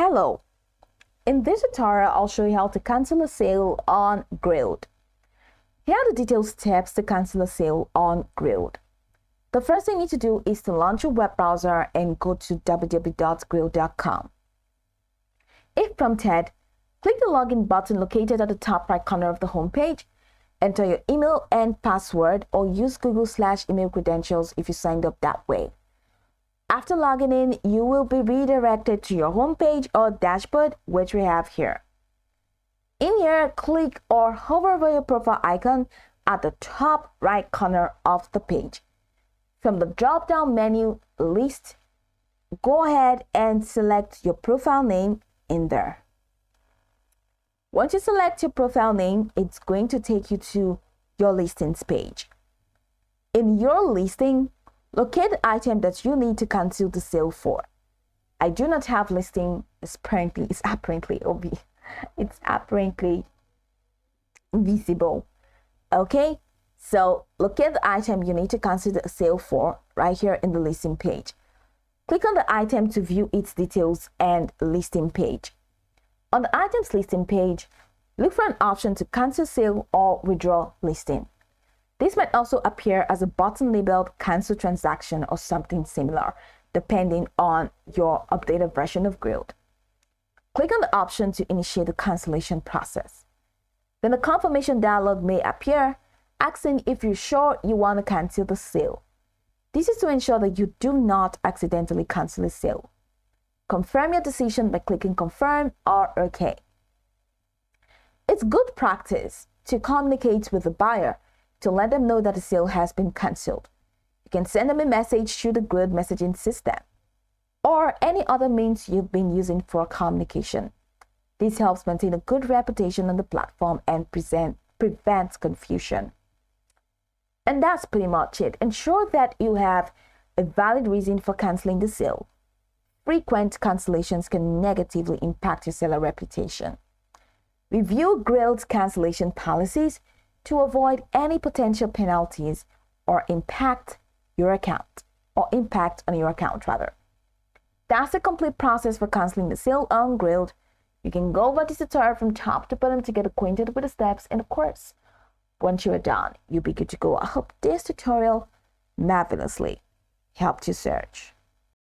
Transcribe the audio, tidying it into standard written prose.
Hello! In this tutorial, I'll show you how to cancel a sale on Grailed. Here are the detailed steps to cancel a sale on Grailed. The first thing you need to do is to launch your web browser and go to www.grailed.com. If prompted, click the login button located at the top right corner of the homepage. Enter your email and password or use Google/email credentials if you signed up that way. After logging in, you will be redirected to your homepage or dashboard, which we have here. In here, click or hover over your profile icon at the top right corner of the page. From the drop-down menu list, go ahead and select your profile name in there. Once you select your profile name, it's going to take you to your listings page. In your listing, locate the item that you need to cancel the sale for. I do not have listing. It's apparently visible. Okay, so locate the item you need to cancel the sale for right here in the listing page. Click on the item to view its details and listing page. On the item's listing page, look for an option to cancel sale or withdraw listing. This might also appear as a button labeled cancel transaction or something similar, depending on your updated version of Grailed. Click on the option to initiate the cancellation process. Then a confirmation dialog may appear, asking if you're sure you want to cancel the sale. This is to ensure that you do not accidentally cancel a sale. Confirm your decision by clicking confirm or OK. It's good practice to communicate with the buyer to let them know that the sale has been cancelled. You can send them a message through the Grailed messaging system or any other means you've been using for communication. This helps maintain a good reputation on the platform and prevents confusion. And that's pretty much it. Ensure that you have a valid reason for canceling the sale. Frequent cancellations can negatively impact your seller reputation. Review Grailed's cancellation policies to avoid any potential penalties or impact on your account rather. That's the complete process for canceling the sale on Grailed. You can go over this tutorial from top to bottom to get acquainted with the steps, and of course, once you are done, you'll be good to go. I hope this tutorial marvelously helped you search.